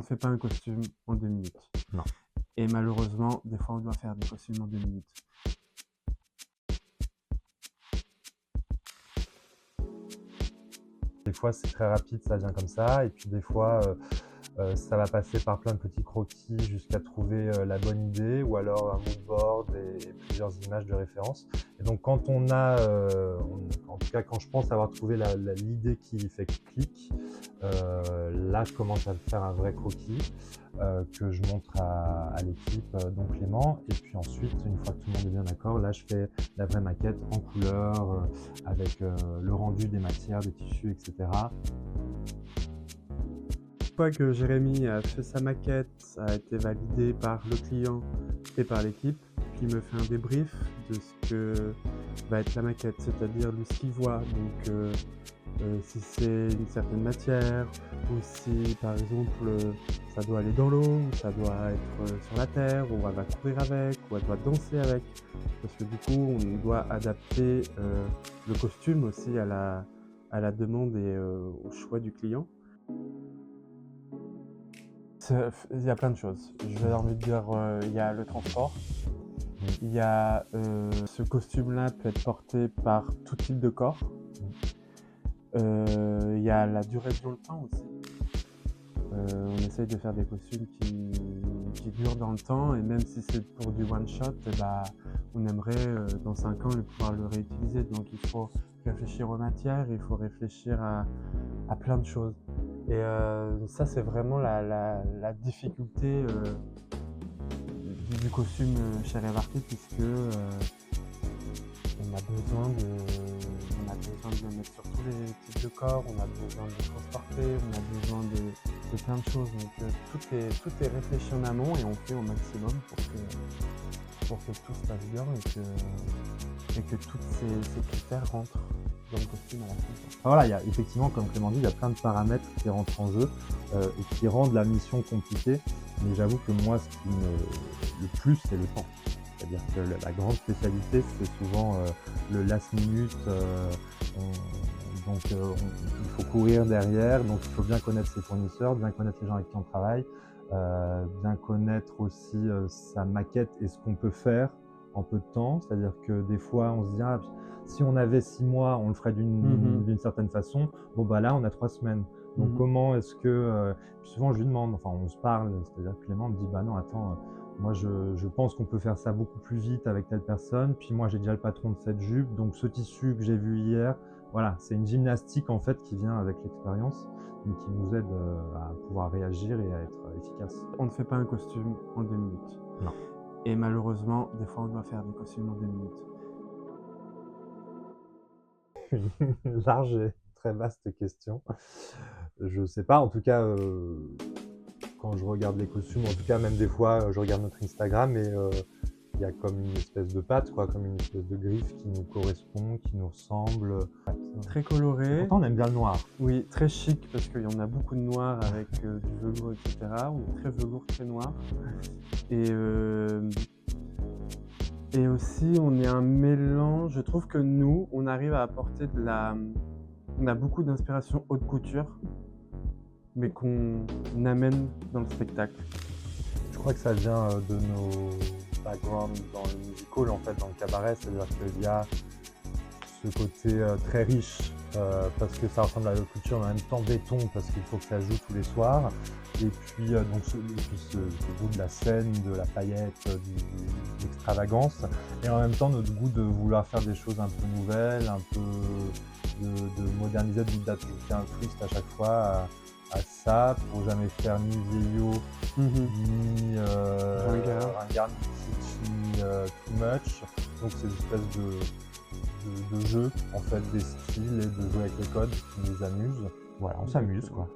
On ne fait pas un costume en 2 minutes. Non. Et malheureusement, des fois, on doit faire des costumes en 2 minutes. Des fois, c'est très rapide, ça vient comme ça. Et puis des fois, ça va passer par plein de petits croquis jusqu'à trouver la bonne idée ou alors un mood board et plusieurs images de référence. Et donc quand on a, en tout cas quand je pense avoir trouvé l'idée qui fait clic, là je commence à faire un vrai croquis que je montre à l'équipe, dont Clément. Et puis ensuite, une fois que tout le monde est bien d'accord, là je fais la vraie maquette en couleur, avec le rendu des matières, des tissus, etc. Une fois que Jérémy a fait sa maquette, ça a été validé par le client et par l'équipe, puis il me fait un débrief de ce que va être la maquette, c'est-à-dire de ce qu'il voit. Donc si c'est une certaine matière, ou si par exemple ça doit aller dans l'eau, ou ça doit être sur la terre, ou elle va courir avec, ou elle doit danser avec. Parce que du coup, on doit adapter le costume aussi à la demande et au choix du client. Il y a plein de choses. J'ai envie de dire, il y a le transport. Il y a ce costume-là peut être porté par tout type de corps. Il y a la durée dans le temps aussi. On essaye de faire des costumes qui durent dans le temps, et même si c'est pour du one shot, on aimerait dans 5 ans pouvoir le réutiliser. Donc il faut réfléchir aux matières, il faut réfléchir à plein de choses. Et ça, c'est vraiment la difficulté du costume chez Rêve Artiste, puisque on a besoin de le mettre sur tous les types de corps, on a besoin de le transporter, on a besoin de plein de choses. Donc tout est réfléchi en amont et on fait au maximum pour que tout se passe bien et que tous ces critères rentrent dans le costume à la fin. Voilà, il y a effectivement, comme Clément dit, il y a plein de paramètres qui rentrent en jeu et qui rendent la mission compliquée. Mais j'avoue que moi, ce qui le plus, c'est le temps. C'est-à-dire que la grande spécialité, c'est souvent le last minute. Il faut courir derrière, donc il faut bien connaître ses fournisseurs, bien connaître les gens avec qui on travaille, bien connaître aussi sa maquette et ce qu'on peut faire en peu de temps. C'est-à-dire que des fois, on se dit si on avait 6 mois, on le ferait d'une certaine façon. Bon, là, on a 3 semaines. Donc, comment est-ce que... Puis souvent, je lui demande, enfin, on se parle, c'est-à-dire que Clément me dit, non, attends, moi, je pense qu'on peut faire ça beaucoup plus vite avec telle personne. Puis moi, j'ai déjà le patron de cette jupe. Donc, ce tissu que j'ai vu hier, voilà, c'est une gymnastique, en fait, qui vient avec l'expérience, mais qui nous aide à pouvoir réagir et à être efficace. On ne fait pas un costume en 2 minutes. Non. Et malheureusement, des fois, on doit faire des costumes en 2 minutes. Large et très vaste question. Je sais pas, en tout cas, quand je regarde les costumes, en tout cas, même des fois, je regarde notre Instagram et il y a comme une espèce de patte, quoi, comme une espèce de griffe qui nous correspond, qui nous ressemble. Très coloré. Pourtant, on aime bien le noir. Oui, très chic, parce qu'il y en a beaucoup de noir avec du velours, etc. On est très velours, très noir. Et aussi, on est un mélange. Je trouve que nous, on arrive à apporter on a beaucoup d'inspiration haute couture, mais qu'on amène dans le spectacle. Je crois que ça vient de nos backgrounds dans le musical, en fait, dans le cabaret. C'est-à-dire qu'il y a ce côté très riche, parce que ça ressemble à la haute couture, mais en même temps béton, parce qu'il faut que ça joue tous les soirs. Et puis, ce goût de la scène, de la paillette, de l'extravagance. Et en même temps, notre goût de vouloir faire des choses un peu nouvelles, un peu de moderniser, d'ajouter un twist à chaque fois à ça, pour jamais faire ni vieillot, ni ringard, ni too much. Donc c'est une espèce de jeu en fait des styles et de jouer avec les codes qui nous amuse. Voilà, on s'amuse quoi.